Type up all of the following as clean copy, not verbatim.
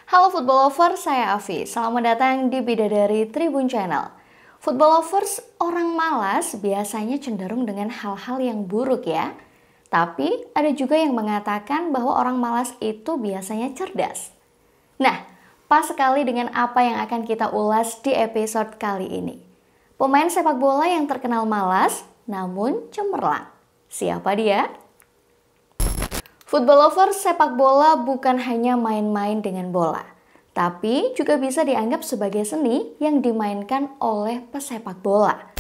Halo Football Lovers, saya Afi. Selamat datang di Bidadari Tribun Channel. Football Lovers, orang malas biasanya cenderung dengan hal-hal yang buruk ya. Tapi ada juga yang mengatakan bahwa orang malas itu biasanya cerdas. Nah, pas sekali dengan apa yang akan kita ulas di episode kali ini. Pemain sepak bola yang terkenal malas, namun cemerlang. Siapa dia? Football lovers, sepak bola bukan hanya main-main dengan bola, tapi juga bisa dianggap sebagai seni yang dimainkan oleh pesepak bola.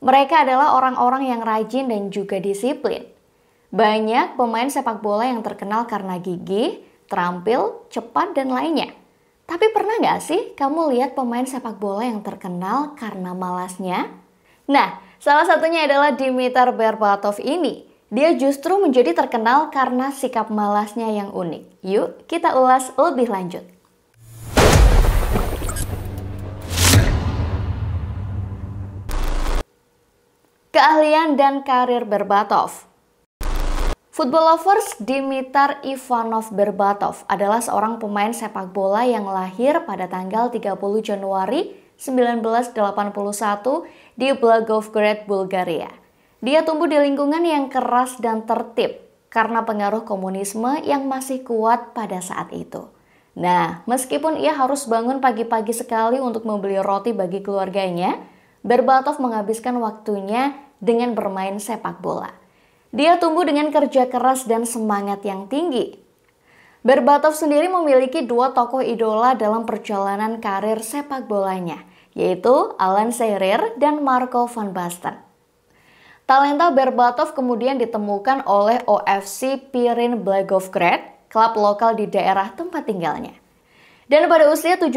Mereka adalah orang-orang yang rajin dan juga disiplin. Banyak pemain sepak bola yang terkenal karena gigih, terampil, cepat, dan lainnya. Tapi pernah nggak sih kamu lihat pemain sepak bola yang terkenal karena malasnya? Nah, salah satunya adalah Dimitar Berbatov ini. Dia justru menjadi terkenal karena sikap malasnya yang unik. Yuk, kita ulas lebih lanjut. Keahlian dan karir Berbatov. Football lovers, Dimitar Ivanov Berbatov adalah seorang pemain sepak bola yang lahir pada tanggal 30 Januari 1981 di Blagoevgrad, Bulgaria. Dia tumbuh di lingkungan yang keras dan tertib karena pengaruh komunisme yang masih kuat pada saat itu. Nah, meskipun ia harus bangun pagi-pagi sekali untuk membeli roti bagi keluarganya, Berbatov menghabiskan waktunya dengan bermain sepak bola. Dia tumbuh dengan kerja keras dan semangat yang tinggi. Berbatov sendiri memiliki dua tokoh idola dalam perjalanan karir sepak bolanya, yaitu Alan Shearer dan Marco van Basten. Talenta Berbatov kemudian ditemukan oleh OFC Pirin Blagoevgrad, klub lokal di daerah tempat tinggalnya. Dan pada usia 17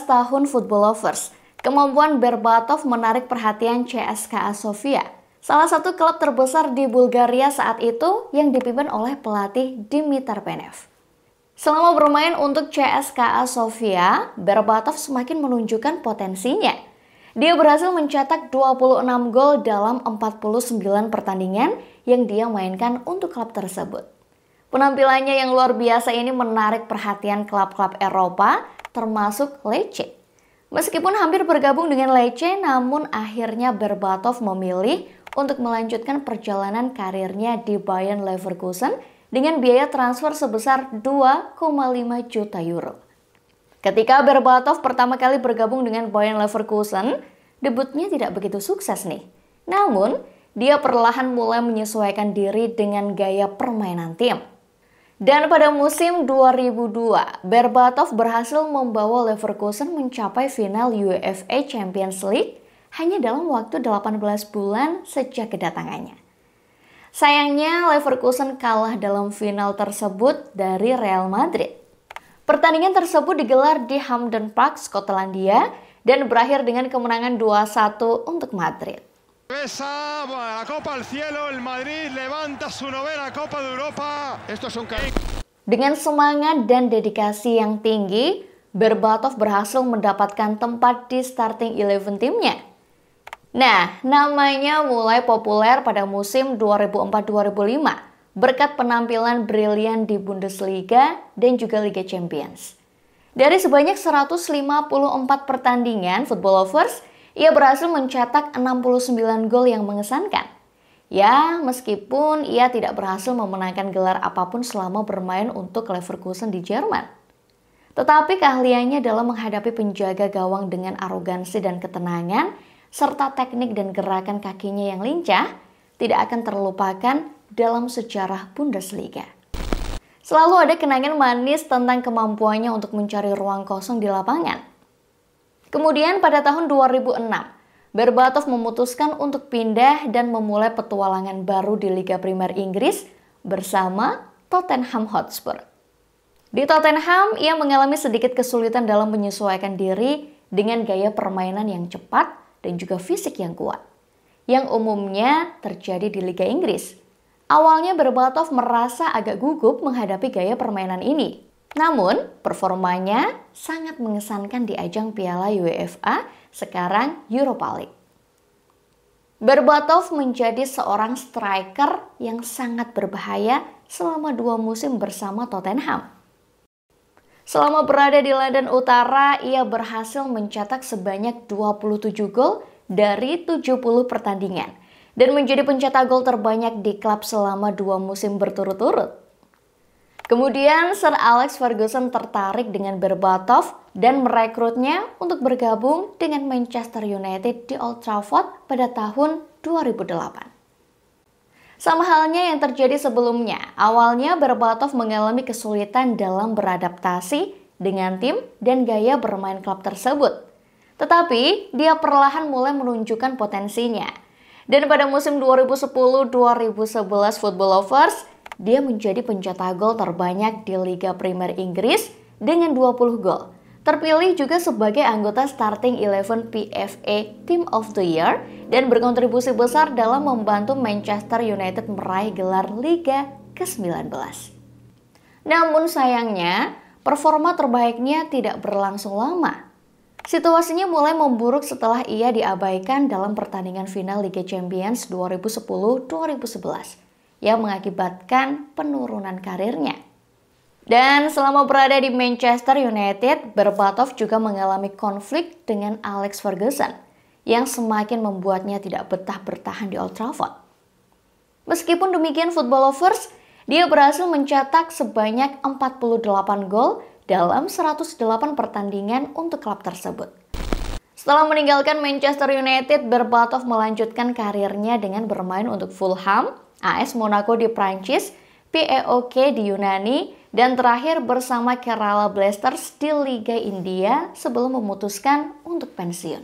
tahun Football lovers, kemampuan Berbatov menarik perhatian CSKA Sofia, salah satu klub terbesar di Bulgaria saat itu yang dipimpin oleh pelatih Dimitar Penev. Selama bermain untuk CSKA Sofia, Berbatov semakin menunjukkan potensinya. Dia berhasil mencetak 26 gol dalam 49 pertandingan yang dia mainkan untuk klub tersebut. Penampilannya yang luar biasa ini menarik perhatian klub-klub Eropa, termasuk Lecce. Meskipun hampir bergabung dengan Lecce, namun akhirnya Berbatov memilih untuk melanjutkan perjalanan karirnya di Bayer Leverkusen dengan biaya transfer sebesar 2,5 juta euro. Ketika Berbatov pertama kali bergabung dengan Bayer Leverkusen, debutnya tidak begitu sukses nih. Namun, dia perlahan mulai menyesuaikan diri dengan gaya permainan tim. Dan pada musim 2002, Berbatov berhasil membawa Leverkusen mencapai final UEFA Champions League hanya dalam waktu 18 bulan sejak kedatangannya. Sayangnya, Leverkusen kalah dalam final tersebut dari Real Madrid. Pertandingan tersebut digelar di Hampden Park, Skotlandia, dan berakhir dengan kemenangan 2-1 untuk Madrid. Dengan semangat dan dedikasi yang tinggi, Berbatov berhasil mendapatkan tempat di starting 11 timnya. Nah, namanya mulai populer pada musim 2004-2005. Berkat penampilan brilian di Bundesliga dan juga Liga Champions. Dari sebanyak 154 pertandingan Football lovers, ia berhasil mencetak 69 gol yang mengesankan. Ya, meskipun ia tidak berhasil memenangkan gelar apapun selama bermain untuk Leverkusen di Jerman. Tetapi keahliannya dalam menghadapi penjaga gawang dengan arogansi dan ketenangan, serta teknik dan gerakan kakinya yang lincah, tidak akan terlupakan dalam sejarah Bundesliga. Selalu ada kenangan manis tentang kemampuannya untuk mencari ruang kosong di lapangan. Kemudian pada tahun 2006, Berbatov memutuskan untuk pindah dan memulai petualangan baru di Liga Primer Inggris bersama Tottenham Hotspur. Di Tottenham, ia mengalami sedikit kesulitan dalam menyesuaikan diri dengan gaya permainan yang cepat dan juga fisik yang kuat, yang umumnya terjadi di Liga Inggris. Awalnya Berbatov merasa agak gugup menghadapi gaya permainan ini. Namun, performanya sangat mengesankan di ajang Piala UEFA, sekarang Europa League. Berbatov menjadi seorang striker yang sangat berbahaya selama 2 musim bersama Tottenham. Selama berada di London Utara, ia berhasil mencetak sebanyak 27 gol dari 70 pertandingan dan menjadi pencetak gol terbanyak di klub selama 2 musim berturut-turut. Kemudian Sir Alex Ferguson tertarik dengan Berbatov dan merekrutnya untuk bergabung dengan Manchester United di Old Trafford pada tahun 2008. Sama halnya yang terjadi sebelumnya, awalnya Berbatov mengalami kesulitan dalam beradaptasi dengan tim dan gaya bermain klub tersebut. Tetapi dia perlahan mulai menunjukkan potensinya. Dan pada musim 2010-2011 Football Lovers, dia menjadi pencetak gol terbanyak di Liga Premier Inggris dengan 20 gol. Terpilih juga sebagai anggota Starting 11 PFA Team of the Year dan berkontribusi besar dalam membantu Manchester United meraih gelar Liga ke-19. Namun sayangnya, performa terbaiknya tidak berlangsung lama. Situasinya mulai memburuk setelah ia diabaikan dalam pertandingan final Liga Champions 2010-2011. yang mengakibatkan penurunan karirnya. Dan selama berada di Manchester United, Berbatov juga mengalami konflik dengan Alex Ferguson yang semakin membuatnya tidak betah bertahan di Old Trafford. Meskipun demikian Football Lovers, dia berhasil mencetak sebanyak 48 gol dalam 108 pertandingan untuk klub tersebut. Setelah meninggalkan Manchester United, Berbatov melanjutkan karirnya dengan bermain untuk Fulham, AS Monaco di Prancis, PAOK di Yunani, dan terakhir bersama Kerala Blasters di Liga India sebelum memutuskan untuk pensiun.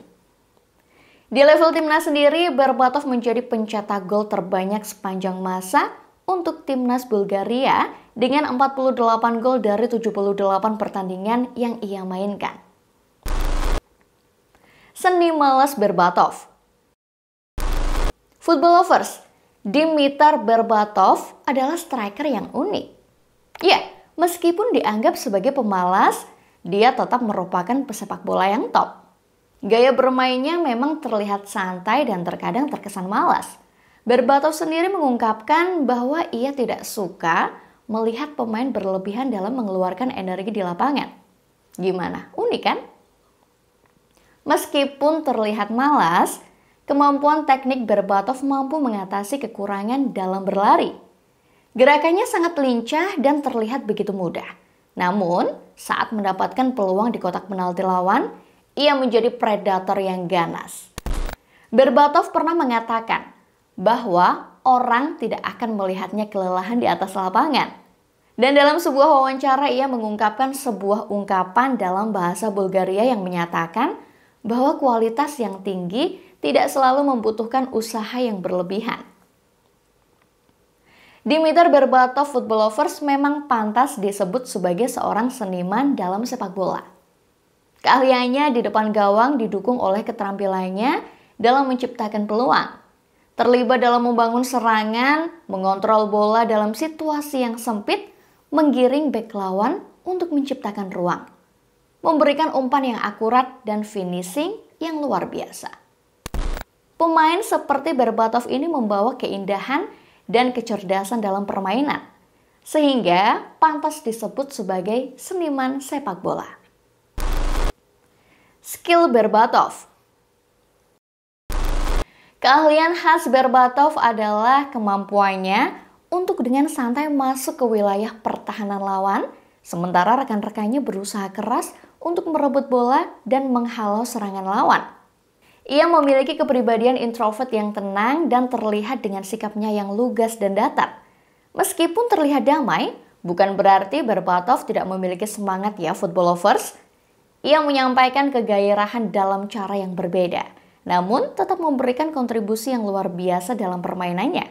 Di level timnas sendiri, Berbatov menjadi pencetak gol terbanyak sepanjang masa untuk timnas Bulgaria dengan 48 gol dari 78 pertandingan yang ia mainkan. Seni malas Berbatov. Football Lovers, Dimitar Berbatov adalah striker yang unik. Ya, meskipun dianggap sebagai pemalas, dia tetap merupakan pesepak bola yang top. Gaya bermainnya memang terlihat santai dan terkadang terkesan malas. Berbatov sendiri mengungkapkan bahwa ia tidak suka melihat pemain berlebihan dalam mengeluarkan energi di lapangan. Gimana? Unik kan? Meskipun terlihat malas, kemampuan teknik Berbatov mampu mengatasi kekurangan dalam berlari. Gerakannya sangat lincah dan terlihat begitu mudah. Namun, saat mendapatkan peluang di kotak penalti lawan, ia menjadi predator yang ganas. Berbatov pernah mengatakan bahwa orang tidak akan melihatnya kelelahan di atas lapangan. Dan dalam sebuah wawancara ia mengungkapkan sebuah ungkapan dalam bahasa Bulgaria yang menyatakan bahwa kualitas yang tinggi tidak selalu membutuhkan usaha yang berlebihan. Dimitar Berbatov Football Lovers memang pantas disebut sebagai seorang seniman dalam sepak bola. Keahliannya di depan gawang didukung oleh keterampilannya dalam menciptakan peluang. Terlibat dalam membangun serangan, mengontrol bola dalam situasi yang sempit, menggiring bek lawan untuk menciptakan ruang, memberikan umpan yang akurat dan finishing yang luar biasa. Pemain seperti Berbatov ini membawa keindahan dan kecerdasan dalam permainan, sehingga pantas disebut sebagai seniman sepak bola. Skill Berbatov. Keahlian khas Berbatov adalah kemampuannya untuk dengan santai masuk ke wilayah pertahanan lawan, sementara rekan-rekannya berusaha keras untuk merebut bola dan menghalau serangan lawan. Ia memiliki kepribadian introvert yang tenang dan terlihat dengan sikapnya yang lugas dan datar. Meskipun terlihat damai, bukan berarti Berbatov tidak memiliki semangat ya Football Lovers. Ia menyampaikan kegairahan dalam cara yang berbeda, namun tetap memberikan kontribusi yang luar biasa dalam permainannya.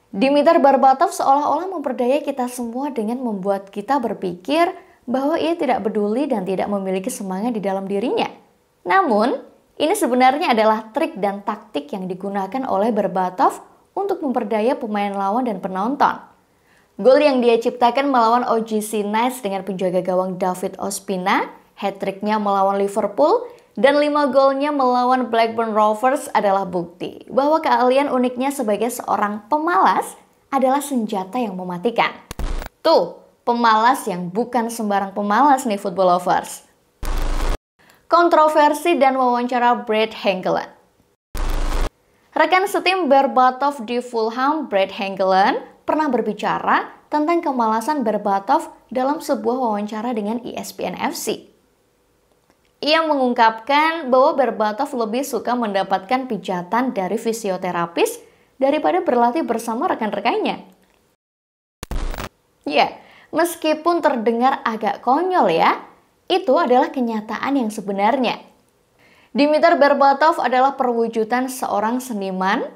Dimitar Berbatov seolah-olah memperdaya kita semua dengan membuat kita berpikir bahwa ia tidak peduli dan tidak memiliki semangat di dalam dirinya. Namun, ini sebenarnya adalah trik dan taktik yang digunakan oleh Berbatov untuk memperdaya pemain lawan dan penonton. Gol yang dia ciptakan melawan OGC Nice dengan penjaga gawang David Ospina, hat-tricknya melawan Liverpool, dan 5 golnya melawan Blackburn Rovers adalah bukti bahwa keahlian uniknya sebagai seorang pemalas adalah senjata yang mematikan. Tuh, Pemalas yang bukan sembarang pemalas nih football lovers. Kontroversi dan wawancara Brad Hangeland. Rekan setim Berbatov di Fulham, Brad Hangeland, pernah berbicara tentang kemalasan Berbatov dalam sebuah wawancara dengan ESPN FC. Ia mengungkapkan bahwa Berbatov lebih suka mendapatkan pijatan dari fisioterapis daripada berlatih bersama rekan-rekannya. Ya, meskipun terdengar agak konyol ya, itu adalah kenyataan yang sebenarnya. Dimitar Berbatov adalah perwujudan seorang seniman,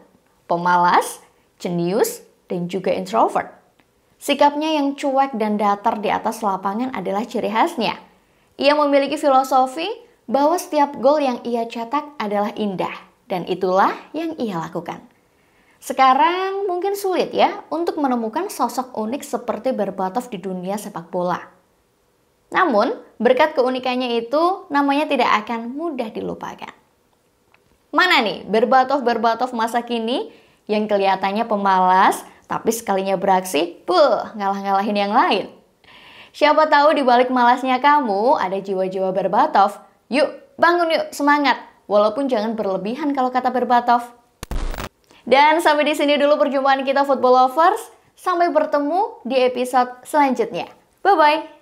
pemalas, jenius, dan juga introvert. Sikapnya yang cuek dan datar di atas lapangan adalah ciri khasnya. Ia memiliki filosofi bahwa setiap gol yang ia cetak adalah indah, dan itulah yang ia lakukan. Sekarang mungkin sulit ya untuk menemukan sosok unik seperti Berbatov di dunia sepak bola. Namun, berkat keunikannya itu, namanya tidak akan mudah dilupakan. Mana nih Berbatov masa kini yang kelihatannya pemalas, tapi sekalinya beraksi, ngalah-ngalahin yang lain. Siapa tahu di balik malasnya kamu ada jiwa-jiwa Berbatov. Yuk, bangun yuk, semangat. Walaupun jangan berlebihan kalau kata Berbatov. Dan sampai di sini dulu perjumpaan kita football lovers. Sampai bertemu di episode selanjutnya. Bye-bye.